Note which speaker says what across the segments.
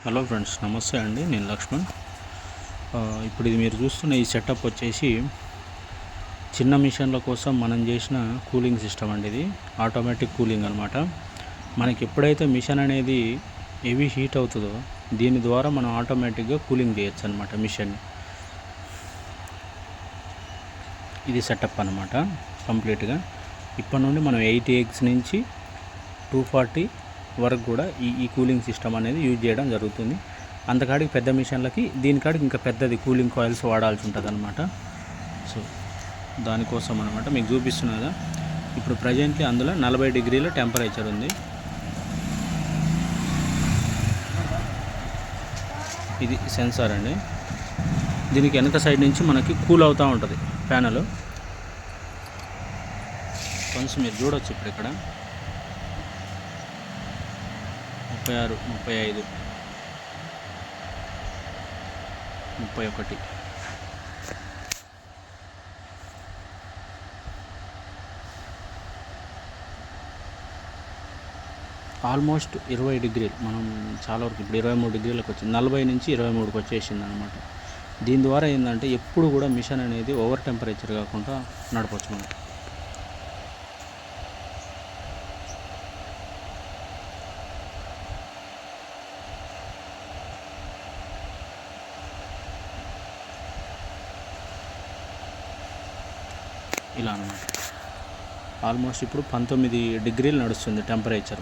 Speaker 1: Hello friends, నమస్తే అండి. నేను లక్ష్మణ్. ఇప్పుడు ఇది మీరు చూస్తున్న ఈ సెటప్ వచ్చేసి చిన్న మిషన్ల కోసం మనం చేసిన కూలింగ్ సిస్టమ్ అండి. ఇది ఆటోమేటిక్ కూలింగ్ అనమాట. మనకి ఎప్పుడైతే మిషన్ అనేది హెవీ హీట్ అవుతుందో దీని ద్వారా మనం ఆటోమేటిక్గా కూలింగ్ చేయొచ్చు అనమాట మిషన్ని. ఇది సెటప్ అనమాట కంప్లీట్గా. ఇప్పటి నుండి మనం 80 ఎగ్స్ నుంచి 240 వరకు కూడా ఈ కూలింగ్ సిస్టమ్ అనేది యూజ్ చేయడం జరుగుతుంది. అంతకాడికి పెద్ద మిషన్లకి దీనికాడికి ఇంకా పెద్దది కూలింగ్ కాయిల్స్ వాడాల్సి ఉంటుంది అనమాట. సో దానికోసం అనమాట మీకు చూపిస్తున్నా కదా. ఇప్పుడు ప్రజెంట్లీ అందులో 40 డిగ్రీల టెంపరేచర్ ఉంది. ఇది సెన్సార్ అండి. దీనికి వెనక సైడ్ నుంచి మనకి కూల్ అవుతూ ఉంటుంది ప్యానల్. కొంచెం మీరు చూడవచ్చు ఇప్పుడు ఇక్కడ 36, 35, 31. ఆల్మోస్ట్ 20 డిగ్రీలు. మనం చాలా వరకు ఇప్పుడు 23 డిగ్రీలకు వచ్చింది. 40 నుంచి 23కి వచ్చేసింది అనమాట. దీని ద్వారా ఏంటంటే ఎప్పుడు కూడా మిషన్ అనేది ఓవర్ టెంపరేచర్ కాకుండా నడపచ్చు మనం. ఇలా అనమాట. ఆల్మోస్ట్ ఇప్పుడు 19 డిగ్రీలు నడుస్తుంది టెంపరేచర్.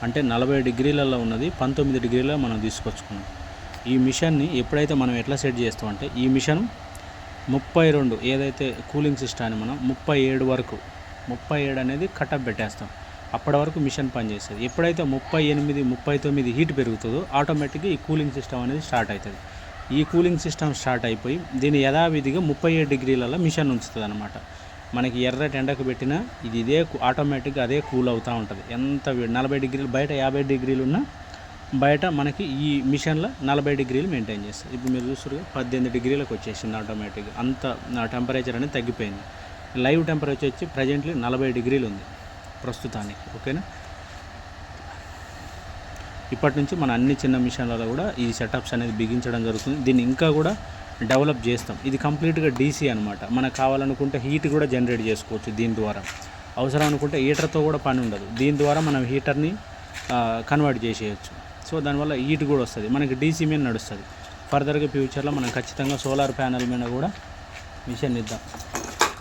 Speaker 1: అంటే 40 డిగ్రీలలో ఉన్నది 19 డిగ్రీలలో మనం తీసుకొచ్చుకున్నాం. ఈ మిషన్ని ఎప్పుడైతే మనం ఎట్లా సెట్ చేస్తామంటే ఈ మిషన్ 32 ఏదైతే కూలింగ్ సిస్టమ్ మనం 37 వరకు 37 అనేది కటప్ పెట్టేస్తాం. అప్పటి వరకు మిషన్ పనిచేస్తుంది. ఎప్పుడైతే 38, 39 హీట్ పెరుగుతుందో ఆటోమేటిక్గా ఈ కూలింగ్ సిస్టమ్ అనేది స్టార్ట్ అవుతుంది. ఈ కూలింగ్ సిస్టమ్ స్టార్ట్ అయిపోయి దీని యథావిధిగా 37 డిగ్రీలలో మిషన్ ఉంచుతుంది అనమాట. మనకి ఎర్రటి ఎండకు పెట్టినా ఇదే ఆటోమేటిక్గా అదే కూల్ అవుతూ ఉంటుంది. ఎంత 40 డిగ్రీలు బయట 50 డిగ్రీలు ఉన్నా బయట మనకి ఈ మిషన్లో 40 డిగ్రీలు మెయింటైన్ చేస్తుంది. ఇప్పుడు మీరు చూస్తారు 18 డిగ్రీలకు వచ్చేసింది ఆటోమేటిక్గా. అంత టెంపరేచర్ అనేది తగ్గిపోయింది. లైవ్ టెంపరేచర్ వచ్చి ప్రజెంట్లీ 40 డిగ్రీలు ఉంది ప్రస్తుతానికి. ఓకేనా. ఇప్పటి నుంచి మన అన్ని చిన్న మిషన్లలో కూడా ఈ సెటప్స్ అనేది బిగించడం జరుగుతుంది. దీన్ని ఇంకా కూడా డెవలప్ చేస్తాం. ఇది కంప్లీట్గా డీసీ అనమాట. మనకు కావాలనుకుంటే హీట్ కూడా జనరేట్ చేసుకోవచ్చు దీని ద్వారా. అవసరం అనుకుంటే హీటర్తో కూడా పని ఉండదు. దీని ద్వారా మనం హీటర్ని కన్వర్ట్ చేసేయచ్చు. సో దానివల్ల హీట్ కూడా వస్తుంది. మనకి డీసీ మీద నడుస్తుంది. ఫర్దర్గా ఫ్యూచర్లో మనం ఖచ్చితంగా సోలార్ ప్యానల్ మీద కూడా మిషన్ ఇద్దాం.